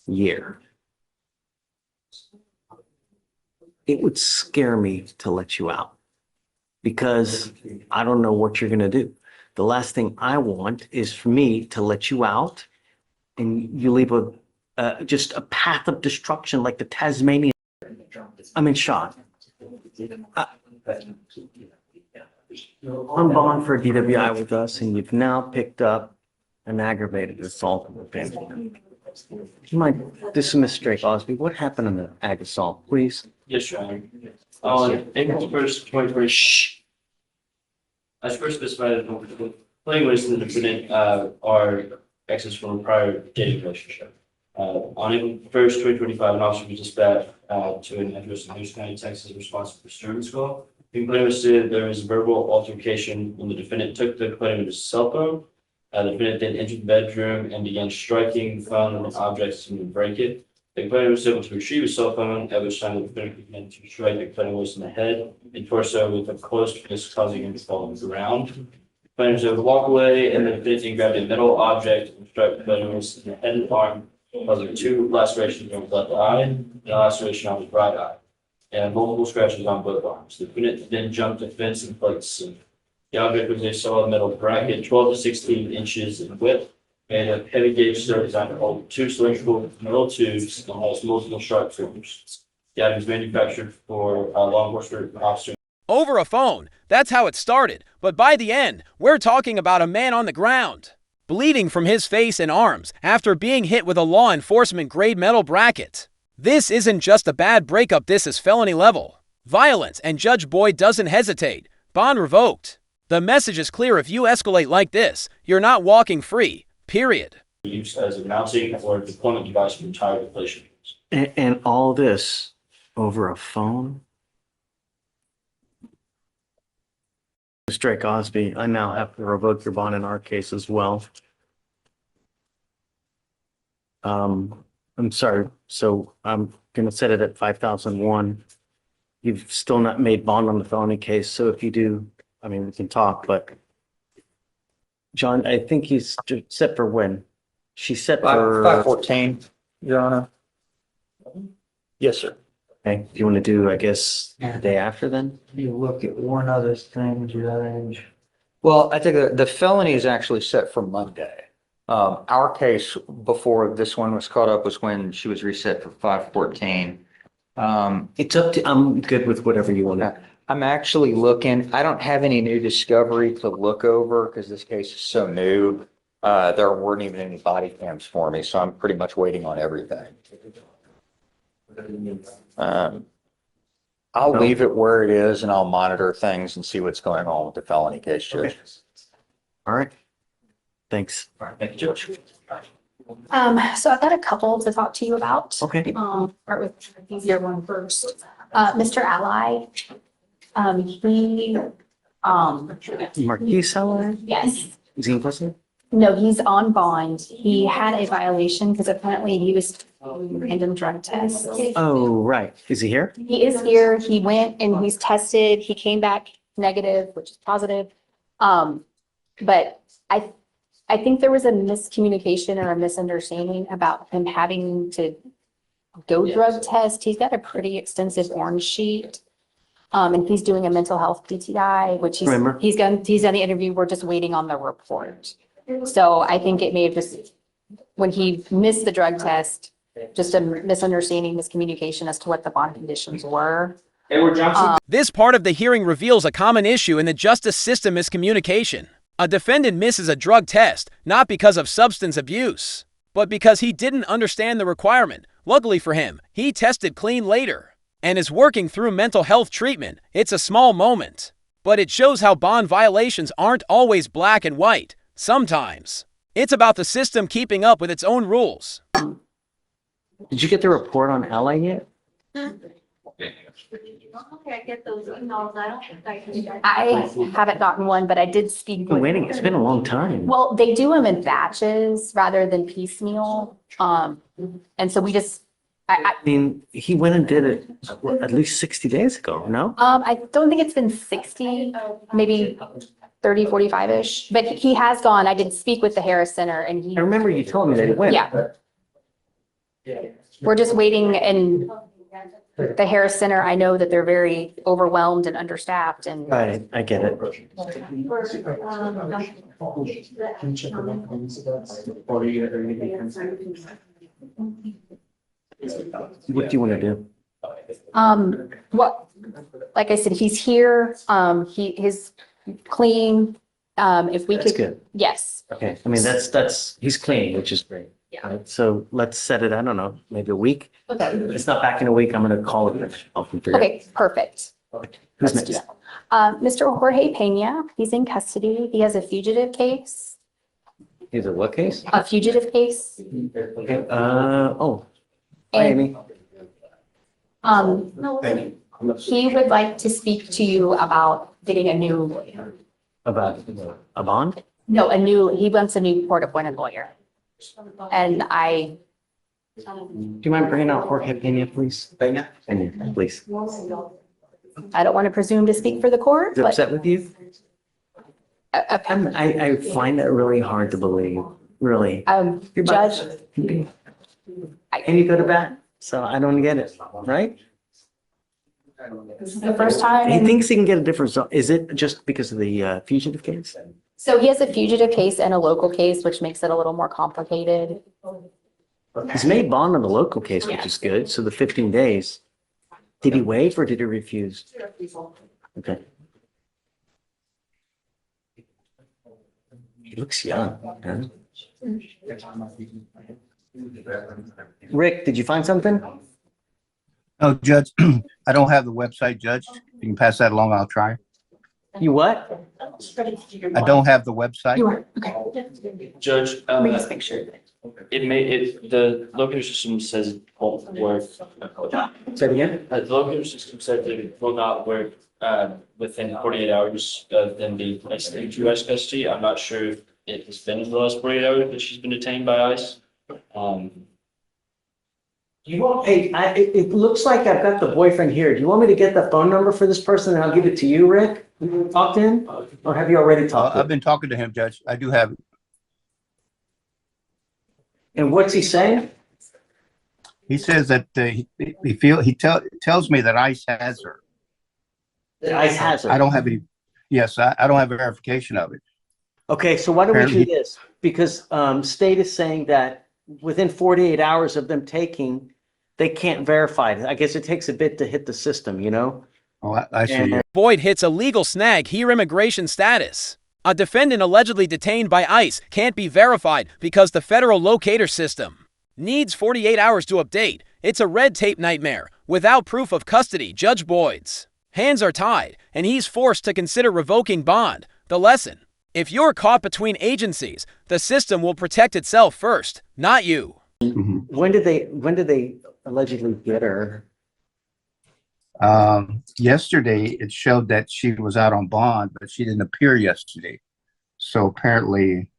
year, it would scare me to let you out because I don't know what you're going to do. The last thing I want is for me to let you out and you leave just a path of destruction like the Tasmanian. I mean, Sean, on bond for DWI with us, and you've now picked up an aggravated assault with family. You might dismiss Drake Osby. What happened in the ag assault, please? Yes, Your Honor. On April 1st, 2020, as first specified, the plaintiffs and the defendant are exes from a prior dating relationship. On April 1st, 2025, an officer was dispatched to an address in Houston County, Texas, responsible for disturbance call. The complainant stated there was a verbal altercation when the defendant took the complainant's cell phone. The defendant then entered the bedroom and began striking the phone and objects to break it. The complainant was able to retrieve his cell phone, at which time the defendant began to strike the complainant in the head and torso with a close fist, causing him to fall on the ground. The complainant was able to walk away, and the defendant grabbed a metal object and struck the complainant in the head and arm, causing 2 lacerations on his left eye and a laceration on his right eye, and multiple scratches on both arms. The defendant then jumped the fence and fled the scene. The object was a solid metal bracket, 12 to 16 inches in width, made of heavy gauge steel designed to hold 2 cylindrical metal tubes and has multiple sharp forms. The item is manufactured for law enforcement officers. Over a phone. That's how it started. But by the end, we're talking about a man on the ground, bleeding from his face and arms after being hit with a law enforcement grade metal bracket. This isn't just a bad breakup, this is felony level violence, and Judge Boyd doesn't hesitate. Bond revoked. The message is clear: if you escalate like this, you're not walking free, period. Used as a mounting or deployment device for entire deflation. And all this over a phone? Mr. Drake Osby, I now have to revoke your bond in our case as well. I'm sorry. So I'm going to set it at 5,001. You've still not made bond on the felony case. So if you do, I mean, we can talk, but John, I think he's set for when? She's set for 514, Your Honor. Yes, sir. Okay. Do you want to do, I guess, the day after then? You look at one other thing, Judge. Well, I think the felony is actually set for Monday. Our case before this one was caught up was when she was reset for 514. It's up to, I'm good with whatever you want to. I'm actually looking, I don't have any new discovery to look over because this case is so new. There weren't even any body cams for me, so I'm pretty much waiting on everything. I'll leave it where it is and I'll monitor things and see what's going on with the felony case, Judge. Okay. All right. Thanks. All right, thank you, Judge. So I've got a couple to talk to you about. Okay. Start with the easier one first. Mr. Ally, he, Marquis Seller? yes, Is he in custody? no, he's on bond. He had a violation because apparently he was doing random drug tests. Oh, right. Is he here? He is here. He went and he's tested. He came back negative, which is positive. But I think there was a miscommunication or a misunderstanding about him having to go drug test. He's got a pretty extensive orange sheet. And he's doing a mental health PTI, which he's done the interview. We're just waiting on the report. So I think it may have just, when he missed the drug test, just a misunderstanding, miscommunication as to what the bond conditions were. This part of the hearing reveals a common issue in the justice system is communication. A defendant misses a drug test, not because of substance abuse, but because he didn't understand the requirement. Luckily for him, he tested clean later and is working through mental health treatment. It's a small moment, but it shows how bond violations aren't always black and white. Sometimes it's about the system keeping up with its own rules. Did you get the report on Ally yet? I haven't gotten one, but I did speak I've been with, waiting. It's been a long time. well, they do them in batches rather than piecemeal. And so we just, I mean, he went and did it at least 60 days ago, no? I don't think it's been 60, maybe 30, 45-ish, but he has gone. I did speak with the Harris Center and he, I remember you told me that he went. yeah. we're just waiting, and the Harris Center, I know that they're very overwhelmed and understaffed and. Right, I get it. What do you want to do? What, like I said, he's here, he's clean, if we That's could, good. yes. Okay, I mean, he's clean, which is great. Yeah. Right, so let's set it, I don't know, maybe a week. Okay, If it's not back in a week, I'm gonna call it. I'll figure it out. okay, perfect. Who's Let's do next? that. Mr. Jorge Pena, he's in custody. He has a fugitive case, Is it what case? a fugitive case. Okay, oh, hi, And, Amy. he would like to speak to you about getting a new lawyer. About a bond? No, he wants a new court-appointed lawyer. And Do you mind bringing out Jorge Pena, please? Pena, please. I don't want to presume to speak for the court, Is it but upset with you? I find that really hard to believe, really. Judge, And you go to bat, so I don't get it, right? this is the first time. He in- thinks he can get a different result. Is it just because of the fugitive case? So he has a fugitive case and a local case, which makes it a little more complicated. He's made bond on the local case, which Yeah. is good. So the 15 days. Did he waive or did he refuse? Okay. He looks young. Huh? Rick, did you find something? Oh, Judge, I don't have the website, Judge. If you can pass that along, I'll try. You what? I don't have the website. You are, okay. Judge, Let me just make sure. the local system says it won't work. Say it again? The local system said that it will not work, within 48 hours of them being placed into U.S. custody. I'm not sure if it has been in the last 48 hours that she's been detained by ICE. You want, hey, it looks like I've got the boyfriend here. Do you want me to get the phone number for this person and I'll give it to you, Rick? You talked to him? Or have you already talked to I've him? been talking to him, Judge. I do have it. And what's he saying? He says that tells me that ICE has her. ICE has I it. don't have any, yes, I don't have verification of it. Okay, so why don't we do Apparently- this? Because state is saying that within 48 hours of them taking, they can't verify it. I guess it takes a bit to hit the system, you know? Oh, I see. And- Boyd hits a legal snag here immigration status. A defendant allegedly detained by ICE can't be verified because the federal locator system needs 48 hours to update. It's a red tape nightmare. Without proof of custody, Judge Boyd's hands are tied, and he's forced to consider revoking bond. The lesson: if you're caught between agencies, the system will protect itself first, not you. Mhm. When did they allegedly get her? Yesterday, it showed that she was out on bond, but she didn't appear yesterday. So apparently,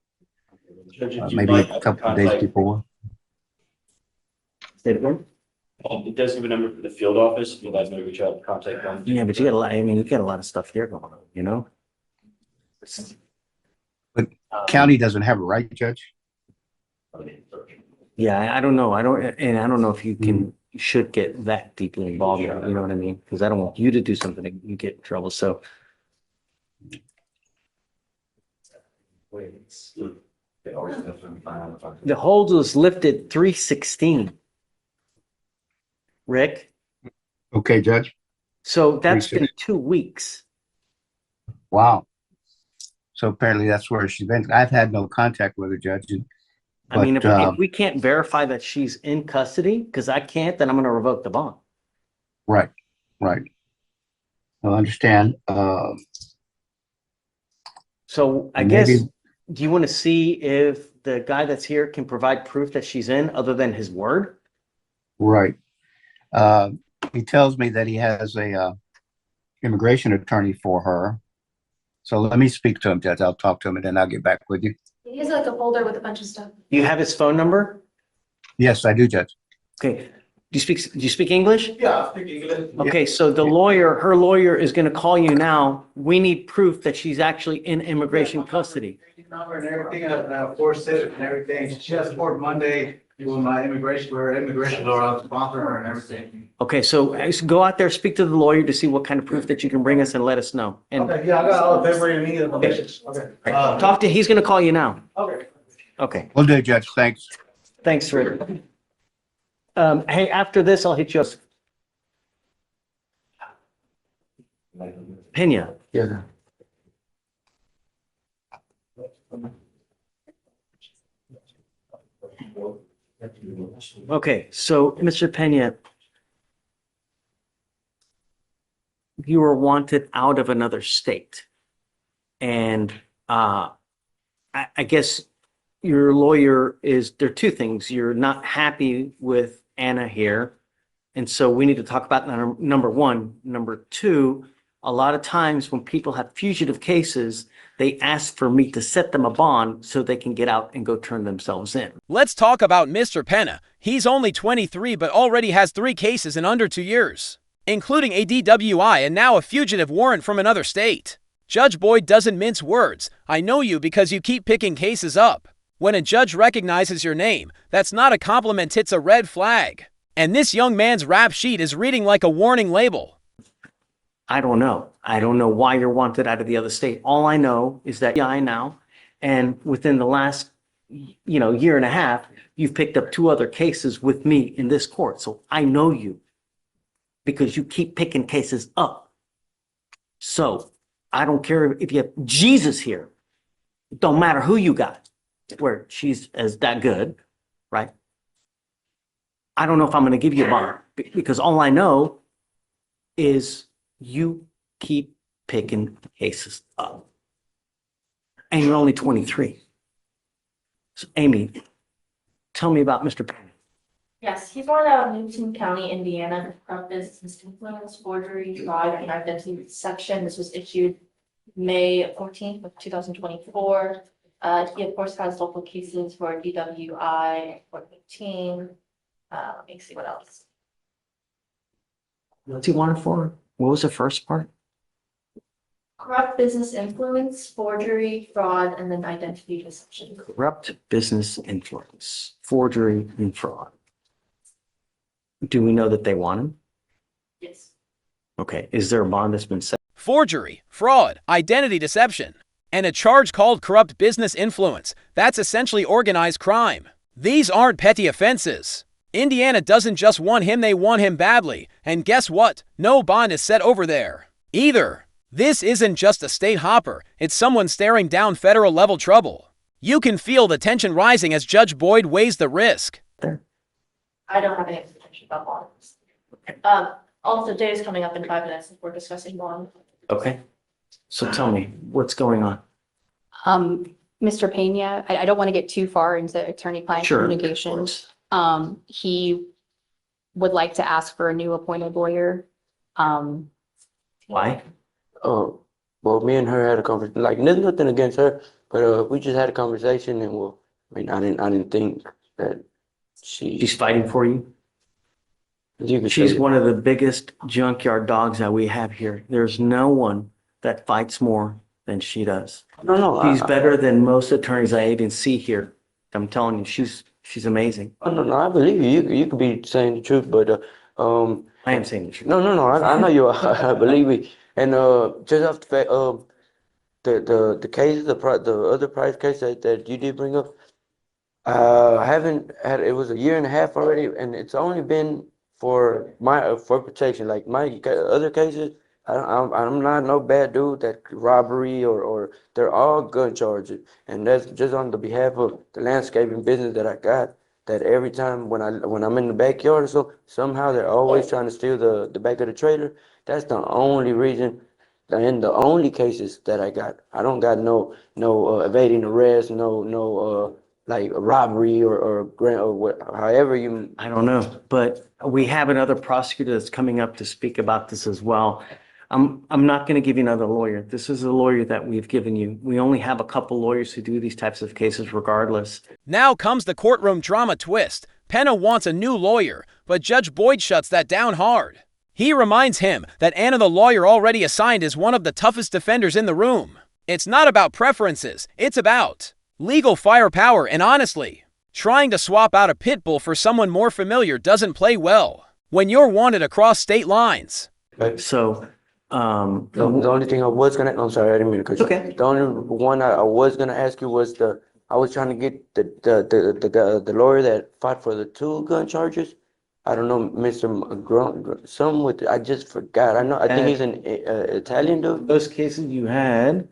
Judge, if you'd maybe like, a I can couple of days contact- before. Say it again? It does give a number for the field office. If you'd like me to reach out and contact them. Yeah, but you got a lot, I mean, you got a lot of stuff here going on, you know? But County doesn't have a right, Judge? Yeah, I don't know. I don't know if you can, you should get that deeply involved, you know what I mean? Because I don't want you to do something that you get in trouble, so. The hold was lifted 3/16. Rick, Okay, Judge. so that's been 3/16. 2 weeks. Wow. So apparently that's where she's been. I've had no contact with her, Judge. I mean, But, if we can't verify that she's in custody, because I can't, then I'm gonna revoke the bond. Right, right. I understand. So I guess, Maybe- do you want to see if the guy that's here can provide proof that she's in other than his word? Right. He tells me that he has a immigration attorney for her. So let me speak to him, Judge. I'll talk to him and then I'll get back with you. He has like a folder with a bunch of stuff. Do you have his phone number? Yes, I do, Judge. Okay. Do you speak English? Yeah, I speak English. Okay, so her lawyer is going to call you now. We need proof that she's actually in immigration custody. Number and everything, and forced it and everything. She has court Monday. Doing my immigration, we're immigration lawyer, I was sponsor her and everything. Okay, so go out there, speak to the lawyer to see what kind of proof that you can bring us and let us know. And Okay, yeah, I got all the paperwork you need, okay. talk to, he's gonna call you now. Okay. Okay, Will do, Judge. Thanks. thanks, Rick. Hey, after this, I'll hit you up. Pena. Yeah. Okay, so Mr. Pena, you were wanted out of another state. And I guess your lawyer is, there are two things. You're not happy with Anna here. And so we need to talk about number one. Number two, a lot of times when people have fugitive cases, they ask for me to set them a bond so they can get out and go turn themselves in. Let's talk about Mr. Pena. He's only 23 but already has 3 cases in under 2 years, including a DWI and now a fugitive warrant from another state. Judge Boyd doesn't mince words. I know you because you keep picking cases up. When a judge recognizes your name, that's not a compliment, it's a red flag. And this young man's rap sheet is reading like a warning label. I don't know. I don't know why you're wanted out of the other state. All I know is that I now, and within the last, year and a half, you've picked up 2 other cases with me in this court. So I know you because you keep picking cases up. So I don't care if you have Jesus here. It don't matter who you got, where she's as that good, right? I don't know if I'm going to give you a bond because all I know is you keep picking cases up. And you're only 23. So Amy, tell me about Mr. Penn. Yes, he's born out of Newton County, Indiana, corrupt business influence, forgery, fraud, and identity deception. This was issued May 14th of 2024. He of course has local cases for DWI, 415. Let me see what else. What's he wanted for? What was the first part? Corrupt business influence, forgery, fraud, and then identity deception. Corrupt business influence, forgery, and fraud. Do we know that they want him? Yes. Okay. Is there a bond that's been set? Forgery, fraud, identity deception, and a charge called corrupt business influence. That's essentially organized crime. These aren't petty offenses. Indiana doesn't just want him, they want him badly. And guess what? No bond is set over there either. This isn't just a state hopper, it's someone staring down federal level trouble. You can feel the tension rising as Judge Boyd weighs the risk. I don't have any information about bonds. Also, day is coming up in 5 minutes if we're discussing bond. Okay. So tell me, what's going on? Mr. Pena, I don't want to get too far into attorney-client Sure. communication. He would like to ask for a new appointed lawyer. Why? Well, me and her had a conversation. Like, there's nothing against her, but we just had a conversation, and I didn't think that She's fighting for you? you could She's say- one of the biggest junkyard dogs that we have here. There's no one that fights more than she does. No, She's better than most attorneys I even see here. I'm telling you, she's amazing. No, I believe you. You could be saying the truth, but I am saying the truth. no. I know you. I believe me. And just off the fact, the case, the other price case that you did bring up, I haven't had. It was a year and a half already, and it's only been for my for protection. Like my other cases, I'm not no bad dude that robbery or they're all gun charges, and that's just on the behalf of the landscaping business that I got. That every time when I'm in the backyard or so, somehow they're always trying to steal the back of the trailer. That's the only reason, and the only cases that I got. I don't got no evading arrest, no like robbery or what, however you. I don't know, but we have another prosecutor that's coming up to speak about this as well. I'm not going to give you another lawyer. This is a lawyer that we've given you. We only have a couple lawyers who do these types of cases regardless. Now comes the courtroom drama twist. Pena wants a new lawyer, but Judge Boyd shuts that down hard. He reminds him that Anna, the lawyer already assigned, is one of the toughest defenders in the room. It's not about preferences, it's about legal firepower, and honestly, Trying to swap out a pit bull for someone more familiar doesn't play well when you're wanted across state lines. So, The only thing I was gonna, I'm sorry, I didn't mean to cut you. Okay. The only one I was gonna ask you was I was trying to get the lawyer that fought for the 2 gun charges. I don't know, Mr. Some with, I just forgot. I think he's an Italian dude. those cases you had,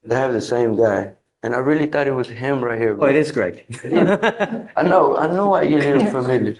They have the same guy. And I really thought it was him right here. oh, it is Greg. I know why you look familiar.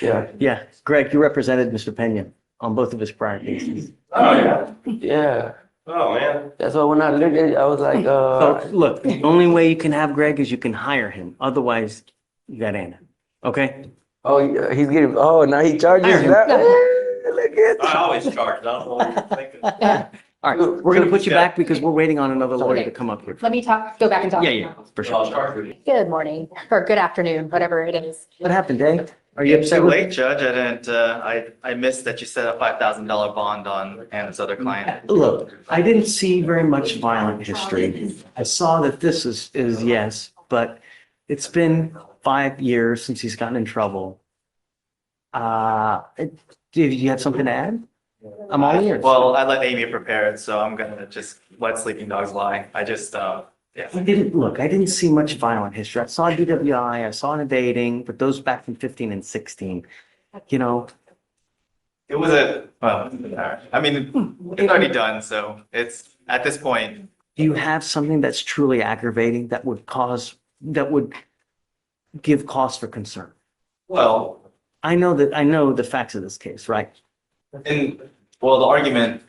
Yeah. Yeah, Greg, you represented Mr. Pena on both of his prior cases. Oh, yeah. Yeah. Oh, man. That's why when I looked at it, I was like, So look, the only way you can have Greg is you can hire him. Otherwise, you got Anna. Okay? oh, yeah, he's getting, oh, now he charges Hire that. him. Look at I always charge. I don't know what you're thinking. All right, we're gonna put you back because we're waiting on another lawyer to come up here. Let me go back and talk. Yeah, for I'll sure. charge you. Good morning, or good afternoon, whatever it is. What happened, Dave? Are you upset Too with? late, Judge. I didn't, I missed that you set a $5,000 bond on Anna's other client. Look, I didn't see very much violent history. I saw that this is yes, but it's been 5 years since he's gotten in trouble. Did you have something to add? I'm all ears. Well, I let Amy prepare it, so I'm gonna just let sleeping dogs lie. I just, yeah. I didn't see much violent history. I saw DWI, I saw an evading, but those back in 15 and 16, you know, It was well, I mean, it's already done, so it's, at this point, do you have something that's truly aggravating that would give cause for concern? well, I know the facts of this case, right? well, the argument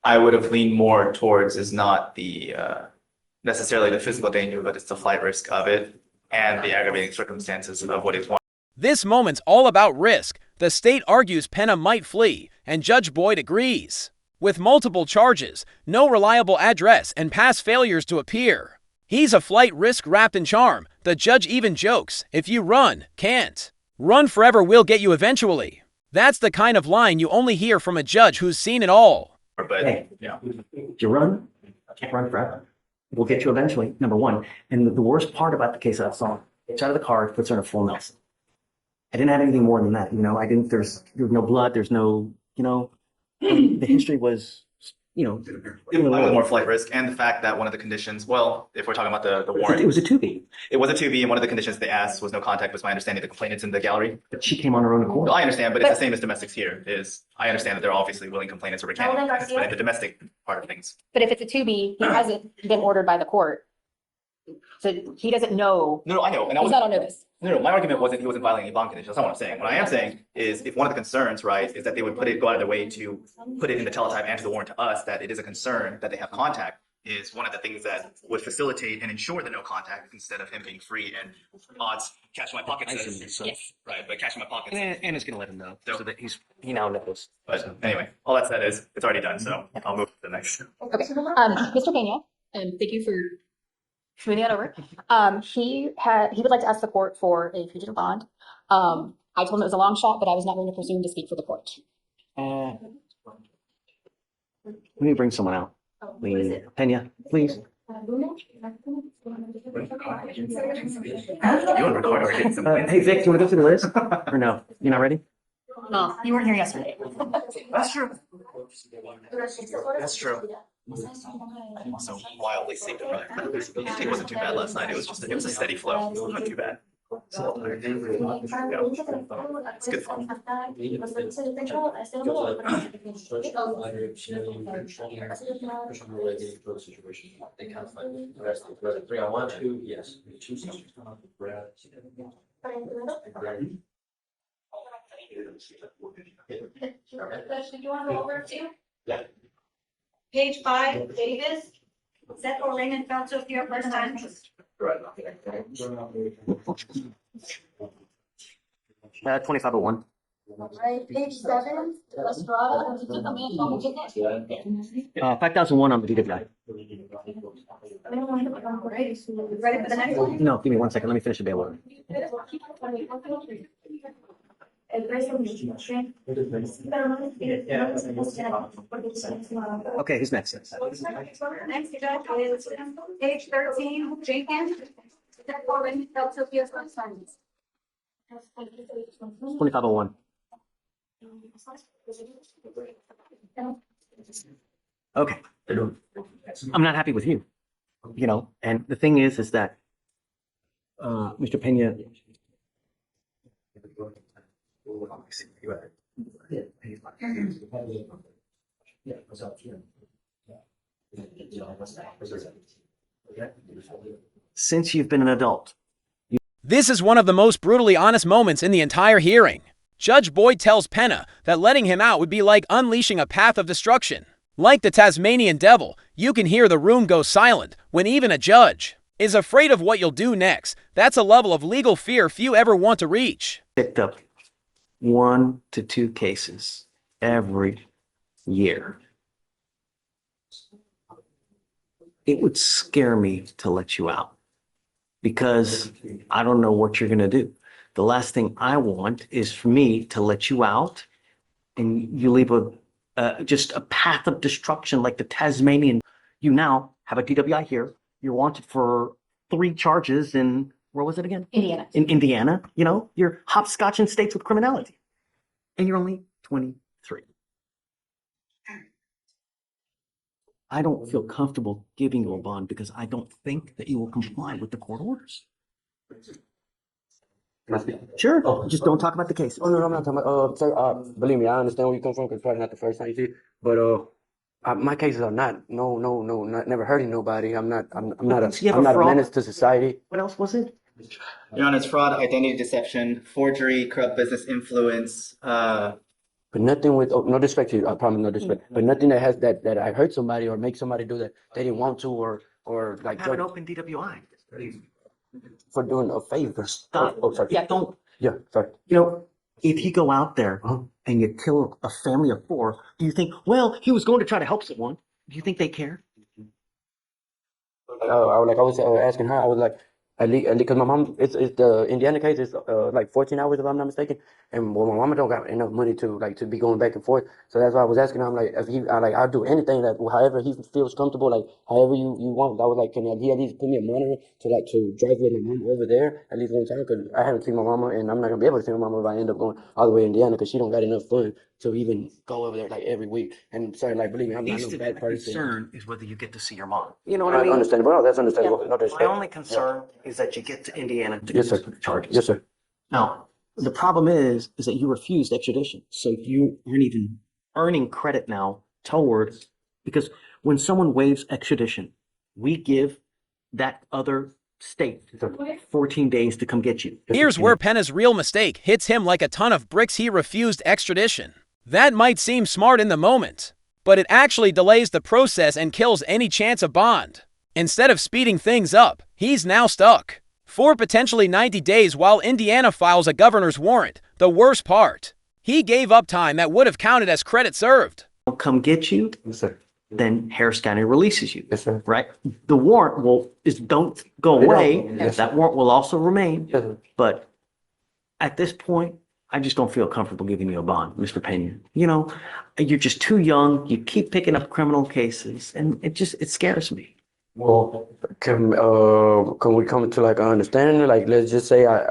I would have leaned more towards is not the, necessarily the physical danger, but it's the flight risk of it and the aggravating circumstances of what he's wanting. This moment's all about risk. The state argues Pena might flee, and Judge Boyd agrees. With multiple charges, no reliable address, and past failures to appear, he's a flight risk wrapped in charm. The judge even jokes, if you run, can't. Run forever will get you eventually. That's the kind of line you only hear from a judge who's seen it all. But, Hey. yeah. If you run, can't run forever. We'll get you eventually, number one. And the worst part about the case I saw, gets out of the car, puts her in a full Nelson. I didn't have anything more than that, there's no blood, there's no, the history was, It was more flight risk and the fact that one of the conditions, well, if we're talking about the warrant. It was a 2B. It was a 2B, and one of the conditions they asked was no contact, was my understanding. The complainant's in the gallery. But she came on her own accord. Well, I understand, but it's the same as domestics here, I understand that they're obviously willing complainants or recanting, but in the domestic part of things. But if it's a 2B, he hasn't been ordered by the court. So he doesn't know, No, I know, and he's not on notice. No, my argument wasn't he wasn't violating any bond conditions. That's not what I'm saying. What I am saying is if one of the concerns, right, is that they would go out of their way to put it in the teletype and to the warrant to us that it is a concern that they have contact, is one of the things that would facilitate and ensure the no contact instead of him being free and odds cash in my pocket says, Yes. right, but cash in my pocket. And it's gonna let him know, so that he now knows. But anyway, all that said is it's already done, so I'll move to the next. Okay, Mr. Pena, thank you for moving that over. He would like to ask the court for a fugitive bond. I told him it was a long shot, but I was not going to presume to speak for the court. Let me bring someone out. Pena, please. Hey, Vic, do you want to go through the list? Or no? You're not ready? No, you weren't here yesterday. That's true. That's true. I'm also wildly sleep deprived. It wasn't too bad last night. It was a steady flow. It wasn't too bad. So tired. Yeah. It's good fun. Did you want to go over it too? Yeah. Page 5, Davis. Set or Raymond felt to appear first time. Uh, 2501. Right, page 7, Estrada. 5001 on the DWI. Ready for the next one? No, give me 1 second. Let me finish the bail order. Okay, who's next? Next judge is page 13, Jenkins. Set or Raymond felt to appear first time. 2501. Okay. I'm not happy with you, and the thing is that, Mr. Pena. Since you've been an adult, This is one of the most brutally honest moments in the entire hearing. Judge Boyd tells Pena that letting him out would be like unleashing a path of destruction. Like the Tasmanian devil, you can hear the room go silent when even a judge is afraid of what you'll do next. That's a level of legal fear few ever want to reach. picked up 1 to 2 cases every year. It would scare me to let you out because I don't know what you're going to do. The last thing I want is for me to let you out and you leave just a path of destruction like the Tasmanian. You now have a DWI here. You're wanted for 3 charges in, where was it again? Indiana. In Indiana. You're hopscotching states with criminality. And you're only 23. I don't feel comfortable giving you a bond because I don't think that you will comply with the court orders. Sure. Just don't talk about the case. Oh, no, I'm not talking about, sir, believe me, I understand where you come from, because it's probably not the first time you see it, but, my cases are not, never hurting nobody. I'm not So you have I'm a not a fraud? menace to society. What else was it? Your Honor, it's fraud, identity deception, forgery, corrupt business influence, But nothing with, no disrespect to you, I promise no disrespect, but nothing that has, that I hurt somebody or make somebody do that they didn't want to, or like, Have an open DWI. for doing a favor. Stop. Oh, sorry. Yeah, don't. Yeah, sorry. If you go out there and you kill a family of 4, do you think, well, he was going to try to help someone? Do you think they care? I was asking her, I was like, at least, because my mom, it's the Indiana case is like 14 hours if I'm not mistaken, and well, my mama don't got enough money to be going back and forth, so that's why I was asking her. I'm like, I'll do anything that however he feels comfortable, like however you want. I was like, can he at least put me a monitor to drive with my mom over there at least one time, because I haven't seen my mama and I'm not gonna be able to see my mama if I end up going all the way to Indiana, because she don't got enough funds to even go over there like every week. And sorry, like believe me, I'm not no bad person. Concern is whether you get to see your mom. You know what I I mean? understandable. No, that's understandable. No My disrespect. only concern is that you get to Indiana to Yes, get sir. the charges. Yes, sir. Now, the problem is that you refused extradition. So you aren't even earning credit now towards, because when someone waives extradition, we give that other state 14 days to come get you. Here's where Pena's real mistake hits him like a ton of bricks. He refused extradition. That might seem smart in the moment, but it actually delays the process and kills any chance of bond. Instead of speeding things up, he's now stuck for potentially 90 days while Indiana files a governor's warrant. The worst part, he gave up time that would have counted as credit served. Come get you, Yes, sir. then Harris County releases you. Yes, sir. Right? The warrant don't go away. Yes, That warrant will also remain. Yes, sir. But at this point, I just don't feel comfortable giving you a bond, Mr. Pena. You're just too young. You keep picking up criminal cases, and it scares me. Well, can we come to like an understanding? Like, let's just say I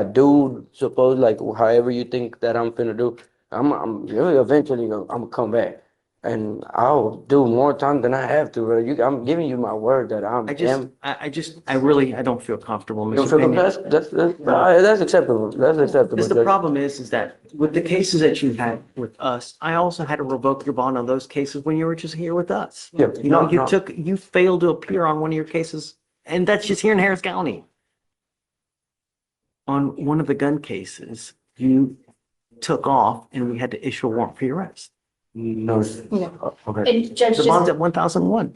do suppose, like, however you think that I'm finna do, I'm eventually I'm gonna come back, and I'll do more time than I have to. Brother. I'm giving you my word that I really don't feel comfortable, You don't Mr. feel Pena. that's acceptable. That's acceptable. Because the Judge. problem is that with the cases that you had with us, I also had to revoke your bond on those cases when you were just here with us. Yeah, You failed to appear on one of your cases, and that's just here in Harris County. On one of the gun cases, you took off and we had to issue a warrant for your arrest. No. Okay. And Judge, The bond's at 1,001.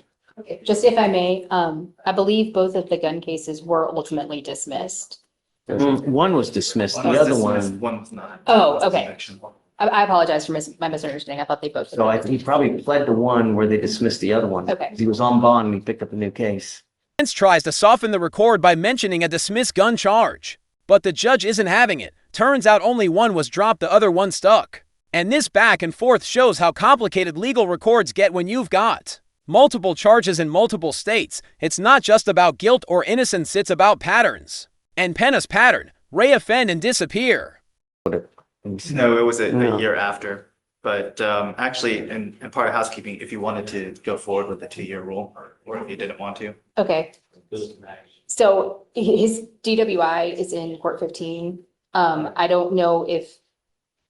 just if I may, I believe both of the gun cases were ultimately dismissed. One was dismissed, the other one. One was not. Oh, okay. I apologize for my misunderstanding. I thought they both. So he probably pled to one where they dismissed the other one. Okay. He was on bond and he picked up a new case. Defense tries to soften the record by mentioning a dismissed gun charge, but the judge isn't having it. Turns out only one was dropped, the other one stuck. And this back and forth shows how complicated legal records get when you've got multiple charges in multiple states. It's not just about guilt or innocence, it's about patterns. And Penna's pattern, reoffend and disappear. No, it was No. a year after. But actually, and part of housekeeping, if you wanted to go forward with the 2-year rule, or if you didn't want to. Okay, so his DWI is in court 15. I don't know if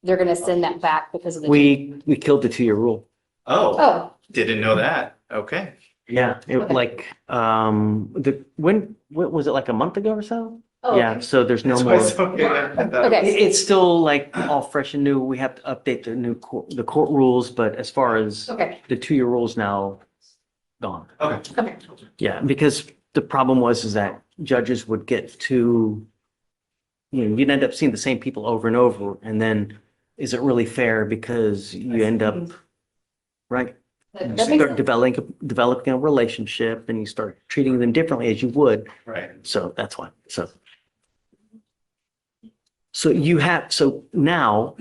they're gonna send that back because of the. We killed the 2-year rule. Oh, Didn't know that. Okay. Yeah, it Okay. like, what was it, like a month ago or so? oh, Yeah, so there's no That's why more. it's okay. I thought it Okay. It's still like all fresh and new. We have to update the court rules, but as far as okay, the 2-year rules now gone. was- Okay. okay, Yeah, because the problem is that judges would get too, you'd end up seeing the same people over and over. And then is it really fair because you end up, right? You that makes start sense. developing a relationship and you start treating them differently as you would. Right. So that's why. So now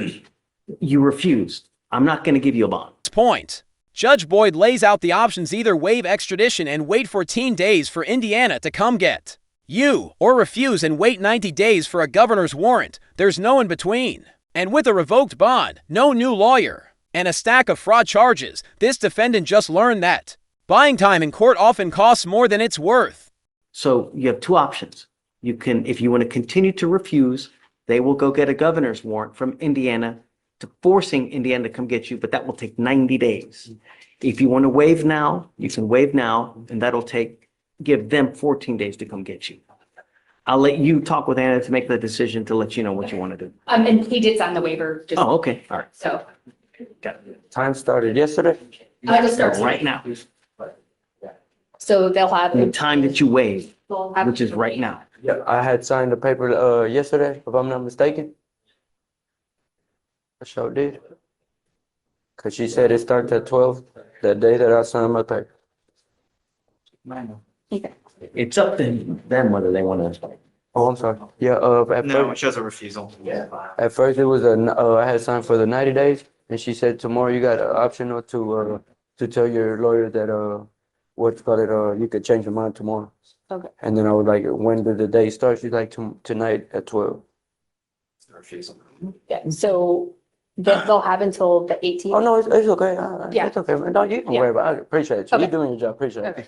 you refused. I'm not going to give you a bond. Point. Judge Boyd lays out the options: either waive extradition and wait 14 days for Indiana to come get you, or refuse and wait 90 days for a governor's warrant. There's no in between. And with a revoked bond, no new lawyer, and a stack of fraud charges, this defendant just learned that buying time in court often costs more than it's worth. So you have two options. You can, if you want to continue to refuse, they will go get a governor's warrant from Indiana to forcing Indiana to come get you, but that will take 90 days. If you want to waive now, you can waive now, and that'll give them 14 days to come get you. I'll let you talk with Anna to make the decision to let you know what you want to do. And he did sign the waiver, just, Oh, okay, all right. so. Got it. Time started yesterday. I just started. Right now, So they'll have. the time that you waive, they'll have- which is right now. Yeah, I had signed the paper yesterday, if I'm not mistaken. I sure did. Cause she said it starts at 12, that day that I signed my paper. Okay. It's up to them whether they want to. Oh, I'm sorry. Yeah, at No, it first, shows a refusal. it was I had signed for the 90 days, and she said tomorrow you got an option or to tell your lawyer that you could change your mind tomorrow. Okay. And then I was like, when did the day start? She's like, tonight at 12. Refusal. Yeah, so they'll have until the 18th. Oh, no, it's okay. Yeah. It's okay, man. No, you can Yeah. worry about it. I appreciate you. You're Okay. doing your job. Appreciate it. Okay.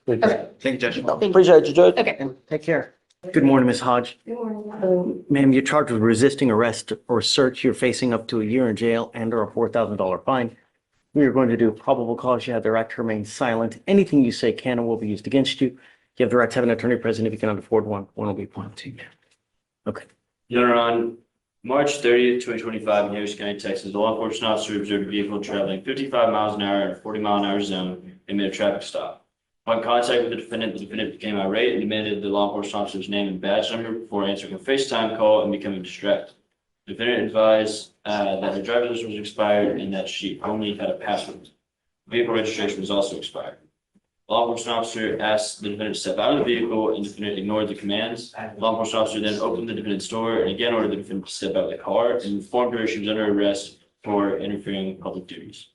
Appreciate Okay. it. Thank you, Judge. Thank you. Appreciate you, Judge. Okay. And take care. Good morning, Ms. Hodge. Ma'am, you're charged with resisting arrest or search. You're facing up to a year in jail and or a $4,000 fine. We are going to do probable cause. You have the right to remain silent. Anything you say can and will be used against you. You have the right to have an attorney present. If you cannot afford one, one will be appointed to you. Okay. Your Honor, on March 30th, 2025, in Harris County, Texas, a law enforcement officer observed a vehicle traveling 55 miles an hour in a 40-mile-an-hour zone and made a traffic stop. Upon contact with the defendant became irate and demanded the law enforcement officer's name and badge number before answering a FaceTime call and becoming distracted. The defendant advised that her driver's license was expired and that she only had a passport. Vehicle registration was also expired. The law enforcement officer asked the defendant to step out of the vehicle, and the defendant ignored the commands. The law enforcement officer then opened the defendant's door and again ordered the defendant to step out of the car and informed her she was under arrest for interfering with public duties.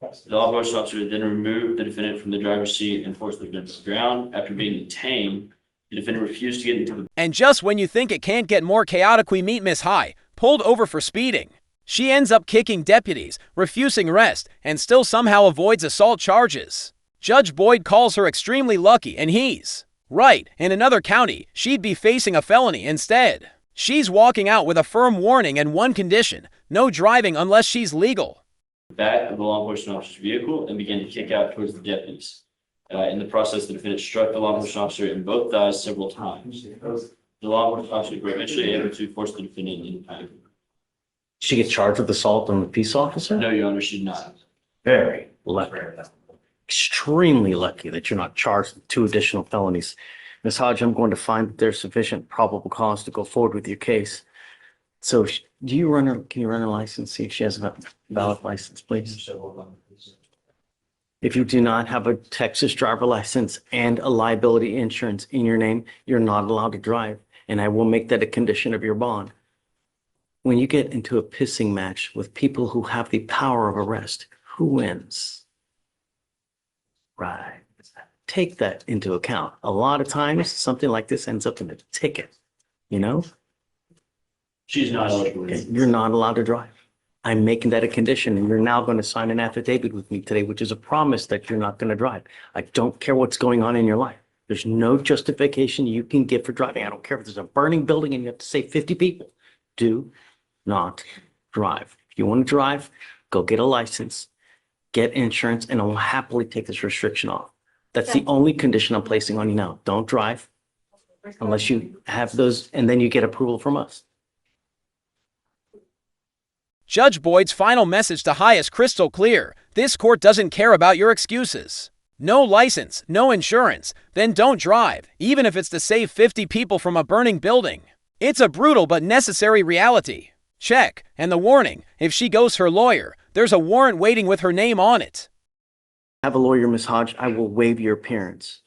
The law enforcement officer then removed the defendant from the driver's seat and forced the defendant to the ground. After being detained, the defendant refused to get into the. And just when you think it can't get more chaotic, we meet Miss High, pulled over for speeding. She ends up kicking deputies, refusing arrest, and still somehow avoids assault charges. Judge Boyd calls her extremely lucky, and he's right. In another county, she'd be facing a felony instead. She's walking out with a firm warning and one condition: no driving unless she's legal. Back of the law enforcement officer's vehicle and began to kick out towards the deputies. In the process, the defendant struck the law enforcement officer in both thighs several times. The law enforcement officer was eventually able to force the defendant into the vehicle. She gets charged with assault on the peace officer? No, Your Honor, she did not. Very lucky. Extremely lucky that you're not charged with 2 additional felonies. Ms. Hodge, I'm going to find that there's sufficient probable cause to go forward with your case. So can you run her license, see if she has a valid license, please? If you do not have a Texas driver license and a liability insurance in your name, you're not allowed to drive. And I will make that a condition of your bond. When you get into a pissing match with people who have the power of arrest, who wins? Right. Take that into account. A lot of times, something like this ends up in a ticket. You know, She's not eligible. okay, you're not allowed to drive. I'm making that a condition, and you're now going to sign an affidavit with me today, which is a promise that you're not going to drive. I don't care what's going on in your life. There's no justification you can give for driving. I don't care if there's a burning building and you have to save 50 people. Do not drive. If you want to drive, go get a license, get insurance, and I'll happily take this restriction off. That's the only condition I'm placing on you now. Don't drive unless you have those, and then you get approval from us. Judge Boyd's final message to High is crystal clear. This court doesn't care about your excuses. No license, no insurance, then don't drive, even if it's to save 50 people from a burning building. It's a brutal but necessary reality. Check, and the warning, if she goes her lawyer, there's a warrant waiting with her name on it. Have a lawyer, Ms. Hodge, I will waive your appearance.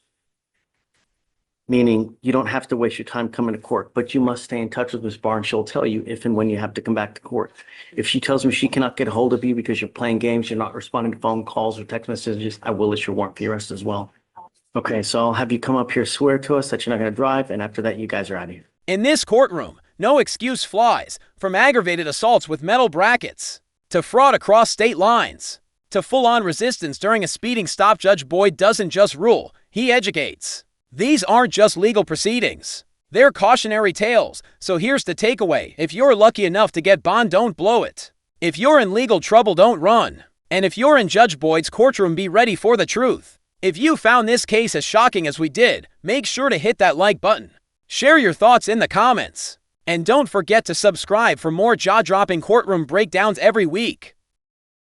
Meaning you don't have to waste your time coming to court, but you must stay in touch with Ms. Barnes. She'll tell you if and when you have to come back to court. If she tells me she cannot get a hold of you because you're playing games, you're not responding to phone calls or text messages, I will issue a warrant for your arrest as well. Okay, so I'll have you come up here, swear to us that you're not going to drive, and after that, you guys are out of here. In this courtroom, no excuse flies, from aggravated assaults with metal brackets, to fraud across state lines, to full-on resistance during a speeding stop. Judge Boyd doesn't just rule, he educates. These aren't just legal proceedings. They're cautionary tales, so here's the takeaway. If you're lucky enough to get bond, don't blow it. If you're in legal trouble, don't run. And if you're in Judge Boyd's courtroom, be ready for the truth. If you found this case as shocking as we did, make sure to hit that like button. Share your thoughts in the comments. And don't forget to subscribe for more jaw-dropping courtroom breakdowns every week.